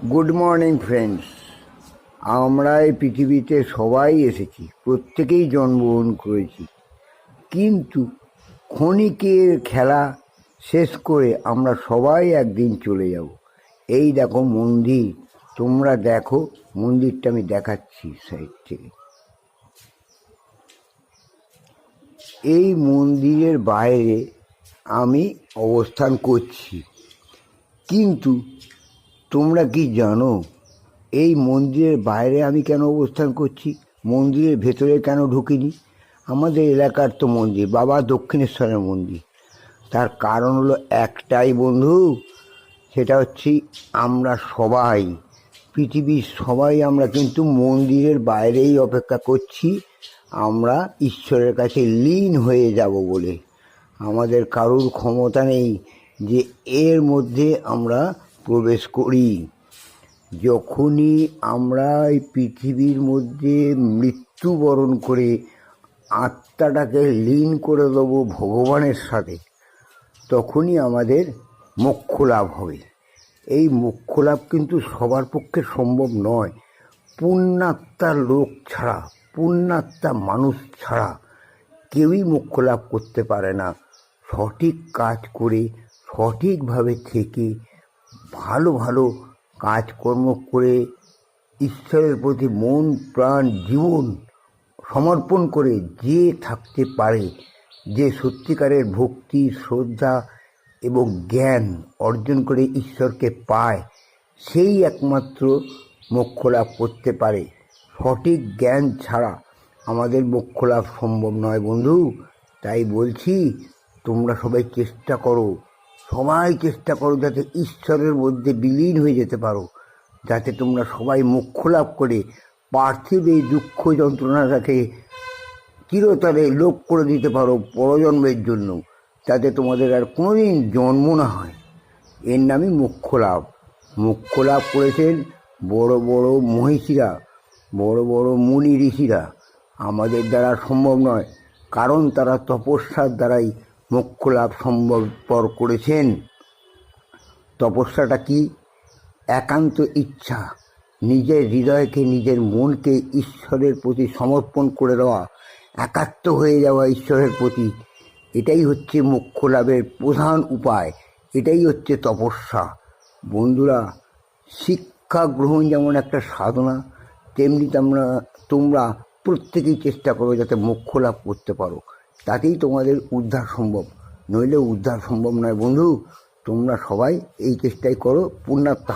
Good morning friends. আমরা এই পৃথিবীতে সবাই এসেছি, প্রত্যেকেই জন্মগ্রহণ করেছি, কিন্তু ক্ষণিকের খেলা শেষ করে আমরা সবাই একদিন চলে যাব। এই দেখো মন্দির, তোমরা দেখো মন্দিরটা আমি দেখাচ্ছি সাইড থেকে। এই মন্দিরের বাইরে আমি অবস্থান করছি, কিন্তু তোমরা কি জানো এই মন্দিরের বাইরে আমি কেন অবস্থান করছি, মন্দিরের ভেতরে কেন ঢুকিনি? আমাদের এলাকার তো মন্দির, বাবা দক্ষিণেশ্বরের মন্দির। তার কারণ হলো একটাই বন্ধু, সেটা হচ্ছে আমরা সবাই, পৃথিবীর সবাই আমরা কিন্তু মন্দিরের বাইরেই অপেক্ষা করছি আমরা ঈশ্বরের কাছে লীন হয়ে যাব বলে। আমাদের কারুর ক্ষমতা নেই যে এর মধ্যে আমরা প্রবেশ করি। যখনই আমরা এই পৃথিবীর মধ্যে মৃত্যুবরণ করে আত্মাটাকে লীন করে দেবো ভগবানের সাথে, তখনই আমাদের মোক্ষ লাভ হবে। এই মোক্ষ লাভ কিন্তু সবার পক্ষে সম্ভব নয়। পুণ্যাত্মার লোক ছাড়া, পুণ্যাত্মা মানুষ ছাড়া কেউই মোক্ষ লাভ করতে পারে না। সঠিক কাজ করে, সঠিকভাবে থেকে, ভালো ভালো কাজকর্ম করে, ঈশ্বরের প্রতি মন প্রাণ জীবন সমর্পণ করে যে থাকতে পারে, যে সত্যিকারের ভক্তি শ্রদ্ধা এবং জ্ঞান অর্জন করে ঈশ্বরকে পায়, সেই একমাত্র মোক্ষ লাভ করতে পারে। সঠিক জ্ঞান ছাড়া আমাদের মোক্ষ লাভ সম্ভব নয় বন্ধু। তাই বলছি, তোমরা সবাই চেষ্টা করো, সবাই চেষ্টা করো যাতে ঈশ্বরের মধ্যে বিলীন হয়ে যেতে পারো, যাতে তোমরা সবাই মোক্ষ লাভ করে পার্থিব এই দুঃখ যন্ত্রণাটাকে চিরতরে লোপ করে দিতে পারো পরজন্মের জন্য, যাতে তোমাদের আর কোনোদিন জন্ম না হয়। এর নামই মোক্ষ লাভ। মোক্ষ লাভ করেছেন বড় বড় মহিষীরা, বড় বড় মুনি ঋষিরা। আমাদের দ্বারা সম্ভব নয়, কারণ তারা তপস্যার দ্বারাই মোক্ষ লাভ সম্ভবপর করেছেন। তপস্যাটা কি? একান্ত ইচ্ছা, নিজের হৃদয়কে, নিজের মনকে ঈশ্বরের প্রতি সমর্পণ করে দেওয়া, একাত্ম হয়ে যাওয়া ঈশ্বরের প্রতি। এটাই হচ্ছে মোক্ষ লাভের প্রধান উপায়, এটাই হচ্ছে তপস্যা। বন্ধুরা, শিক্ষা গ্রহণ যেমন একটা সাধনা, তেমনি তোমরা প্রত্যেকেই চেষ্টা করো যাতে মোক্ষ লাভ করতে পারো, তাতেই তোমাদের উদ্ধার সম্ভব, নইলে উদ্ধার সম্ভব নয় বন্ধু। তোমরা সবাই এই চেষ্টাই করো, পুণ্যাত্মা।